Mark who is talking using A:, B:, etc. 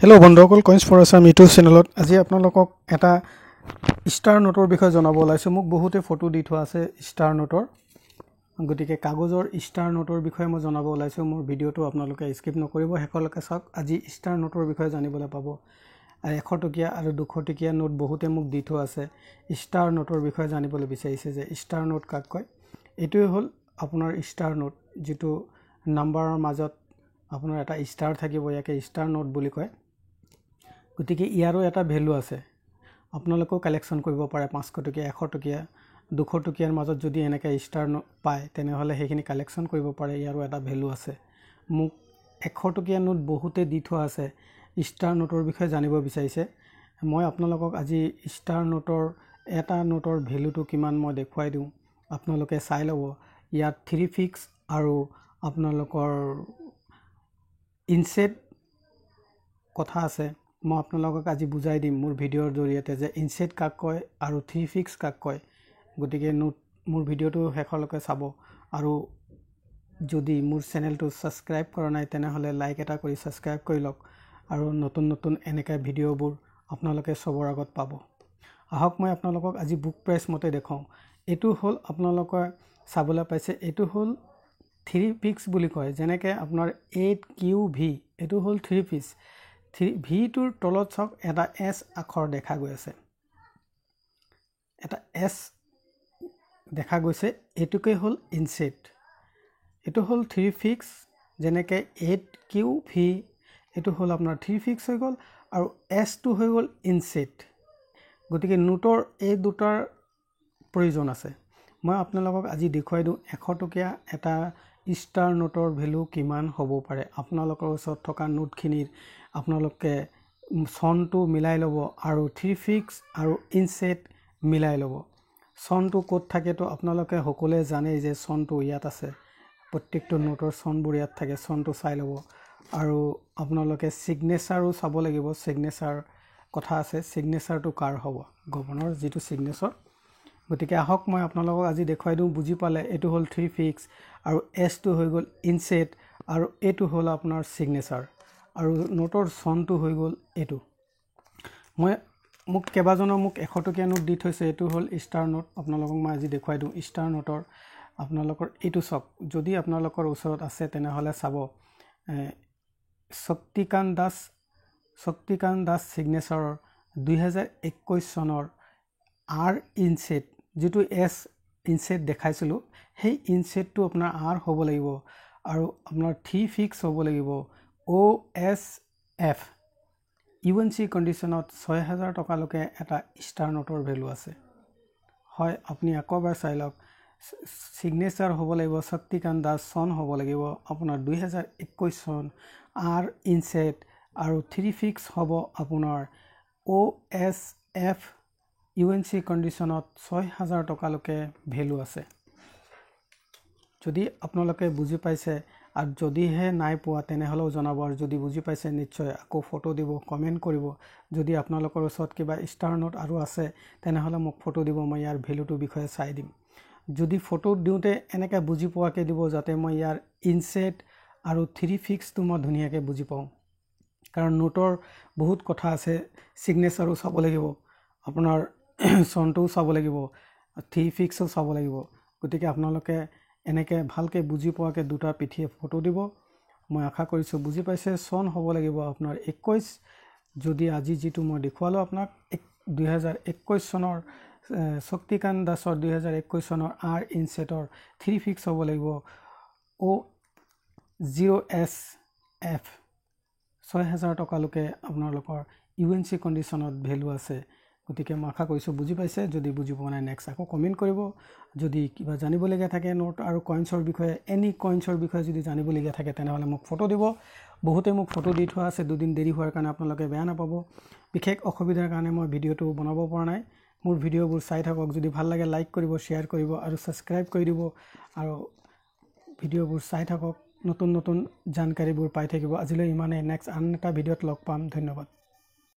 A: Hello' বন্ধুসকল, কইন্স for Assam YouTube চেনেলত আজি আপোনালোকক এটা ষ্টাৰ নোটৰ বিষয়ে জনাব ওলাইছোঁ। মোক বহুতে ফটো দি থোৱা আছে ষ্টাৰ নোটৰ, গতিকে কাগজৰ ষ্টাৰ নোটৰ বিষয়ে মই জনাব ওলাইছোঁ। মোৰ ভিডিঅ'টো আপোনালোকে স্কিপ নকৰিব, শেষলৈকে চাওক। আজি ষ্টাৰ নোটৰ বিষয়ে জানিবলৈ পাব। 100 টকীয়া আৰু 200 টকীয়া নোট বহুতে মোক দি থোৱা আছে। ষ্টাৰ নোটৰ বিষয়ে জানিবলৈ বিচাৰিছে যে ষ্টাৰ নোট কাক কয়। এইটোৱে হ'ল আপোনাৰ ষ্টাৰ নোট, যিটো নাম্বাৰৰ মাজত আপোনাৰ এটা ষ্টাৰ থাকিব, ইয়াকে ষ্টাৰ নোট বুলি কয়। গতিকে ইয়াৰো এটা ভেলু আছে, আপোনালোকেও কালেকশ্যন কৰিব পাৰে। 500 টকীয়া, 100 টকীয়া, 200 টকীয়াৰ মাজত যদি এনেকৈ ষ্টাৰ পায় তেনেহ'লে সেইখিনি কালেকশ্যন কৰিব পাৰে। ইয়াৰো এটা ভেলু আছে। মোক 100 টকীয়া নোট বহুতে দি থোৱা আছে, ষ্টাৰ নোটৰ বিষয়ে জানিব বিচাৰিছে। মই আপোনালোকক আজি ষ্টাৰ নোটৰ এটা নোটৰ ভেলুটো কিমান মই দেখুৱাই দিওঁ, আপোনালোকে চাই ল'ব। ইয়াত 3 ফিক্স আৰু আপোনালোকৰ ইনচেট কথা আছে। মই আপোনালোকক আজি বুজাই দিম মোৰ ভিডিঅ'ৰ জৰিয়তে যে ইনচেট কাক কয় আৰু 3 ফিক্স কাক কয়। গতিকে মোৰ ভিডিঅ'টো শেষলৈকে চাব। আৰু যদি মোৰ চেনেলটো ছাবস্ক্ৰাইব কৰা নাই তেনেহ'লে লাইক এটা কৰি ছাবস্ক্ৰাইব কৰি লওক, আৰু নতুন নতুন এনেকৈ ভিডিঅ'বোৰ আপোনালোকে চবৰ আগত পাব। আহক মই আপোনালোকক আজি বুক প্ৰাইচ মতে দেখুৱাওঁ। এইটো হ'ল আপোনালোকে চাবলৈ পাইছে, এইটো হ'ল 3 ফিক্স বুলি কয়। যেনেকৈ আপোনাৰ 8QV, এইটো হ'ল 3 ফিক্স। ভিটোৰ তলত চাওক, এটা এছ আখৰ দেখা গৈ আছে, এটা এছ দেখা গৈছে। এইটোকে হ'ল ইনচেট। এইটো হ'ল 3 ফিক্স। যেনেকৈ 8QV, এইটো হ'ল আপোনাৰ 3 ফিক্স হৈ গ'ল, আৰু এছটো হৈ গ'ল ইনচেট। গতিকে নোটৰ এই দুটাৰ প্ৰয়োজন আছে। মই আপোনালোকক আজি দেখুৱাই দিওঁ 100 টকীয়া এটা ষ্টাৰ নোটৰ ভেলু কিমান হ'ব পাৰে। আপোনালোকৰ ওচৰত থকা নোটখিনিৰ আপোনালোকে চনটো মিলাই ল'ব, আৰু 3 ফিক্স আৰু ইনচেট মিলাই ল'ব। চনটো ক'ত থাকেতো আপোনালোকে সকলোৱে জানেই যে চনটো ইয়াত আছে। প্ৰত্যেকটো নোটৰ চনবোৰ ইয়াত থাকে, চনটো চাই ল'ব। আৰু আপোনালোকে ছিগনেচাৰো চাব লাগিব। ছিগনেচাৰ কথা আছে, ছিগনেচাৰটো কাৰ হ'ব, গভৰ্ণৰ যিটো ছিগনেচাৰ। গতিকে আহক মই আপোনালোকক আজি দেখুৱাই দিওঁ। বুজি পালে, এইটো হ'ল 3 ফিক্স, আৰু এছটো হৈ গ'ল ইনচেট, আৰু এইটো হ'ল আপোনাৰ ছিগনেচাৰ, আৰু নোটৰ চনটো হৈ গ'ল এইটো। মোক কেইবাজনৰ 100 টকীয়া নোট দি থৈছে। এইটো হ'ল ষ্টাৰ নোট। আপোনালোকক মই আজি দেখুৱাই দিওঁ ষ্টাৰ নোটৰ। আপোনালোকৰ এইটো চাওক, যদি আপোনালোকৰ ওচৰত আছে তেনেহ'লে চাব। শক্তিকান্ত দাস ছিগনেচাৰৰ 2021 চনৰ আৰ ইনচেট, যিটো এছ ইনচেট দেখাইছিলোঁ, সেই ইনচেটটো আপোনাৰ আৰ হ'ব লাগিব, আৰু আপোনাৰ 3 ফিক্স হ'ব লাগিব। OSF UNC কণ্ডিশ্যনত 6000 টকালৈকে এটা ষ্টাৰ নোটৰ ভেলু আছে। হয়, আপুনি আকৌ এবাৰ চাই লওক। ছিগনেচাৰ হ'ব লাগিব শক্তিকান্ত দাস, চন হ'ব লাগিব আপোনাৰ 2021 চন, আৰ ইনচেট, আৰু 3 ফিক্স হ'ব আপোনাৰ OSF UNC কণ্ডিশ্যনত 6000 টকালৈকে ভেলু আছে। যদি আপোনালোকে বুজি পাইছে, আৰু যদিহে নাই পোৱা তেনেহ'লেও জনাব, আৰু যদি বুজি পাইছে নিশ্চয় আকৌ ফটো দিব, কমেণ্ট কৰিব। যদি আপোনালোকৰ ওচৰত কিবা ষ্টাৰ নোট আৰু আছে তেনেহ'লে মোক ফটো দিব, মই ইয়াৰ ভেলুটোৰ বিষয়ে চাই দিম। যদি ফটো দিওঁতে এনেকৈ বুজি পোৱাকৈ দিব, যাতে মই ইয়াৰ ইনচেট আৰু 3 ফিক্সটো মই ধুনীয়াকৈ বুজি পাওঁ। কাৰণ নোটৰ বহুত কথা আছে, ছিগনেচাৰো চাব লাগিব, আপোনাৰ চনটোও চাব লাগিব, 3 ফিক্সো চাব লাগিব। গতিকে আপোনালোকে এনেকৈ ভালকৈ বুজি পোৱাকৈ দুটা পিঠিয়ে ফটো দিব। মই আশা কৰিছোঁ বুজি পাইছে। চন হ'ব লাগিব আপোনাৰ 21। যদি আজি যিটো মই দেখুৱালোঁ আপোনাক 2021 চনৰ শক্তিকান্ত দাসৰ 2021 চনৰ আৰ ইনচেটৰ 3 ফিক্স হ'ব লাগিব OSF। 6000 টকালৈকে আপোনালোকৰ UNC কণ্ডিশ্যনত ভেলু আছে। গতিকে মই আশা কৰিছোঁ বুজি পাইছে। যদি বুজি পোৱা নাই নেক্সট আকৌ কমেণ্ট কৰিব। যদি কিবা জানিবলগীয়া থাকে নোট আৰু কইন্সৰ বিষয়ে, এনি কইন্সৰ বিষয়ে যদি জানিবলগীয়া থাকে তেনেহ'লে মোক ফটো দিব। বহুতে মোক ফটো দি থোৱা আছে, দুদিন দেৰি হোৱাৰ কাৰণে আপোনালোকে বেয়া নাপাব। বিশেষ অসুবিধাৰ কাৰণে মই ভিডিঅ'টো বনাব পৰা নাই। মোৰ ভিডিঅ'বোৰ চাই থাকক। যদি ভাল লাগে লাইক কৰিব, শ্বেয়াৰ কৰিব, আৰু ছাবস্ক্ৰাইব কৰি দিব। আৰু ভিডিঅ'বোৰ চাই থাকক, নতুন নতুন জানকাৰীবোৰ পাই থাকিব। আজিলৈ ইমানেই। নেক্সট আন এটা ভিডিঅ'ত লগ পাম। ধন্যবাদ।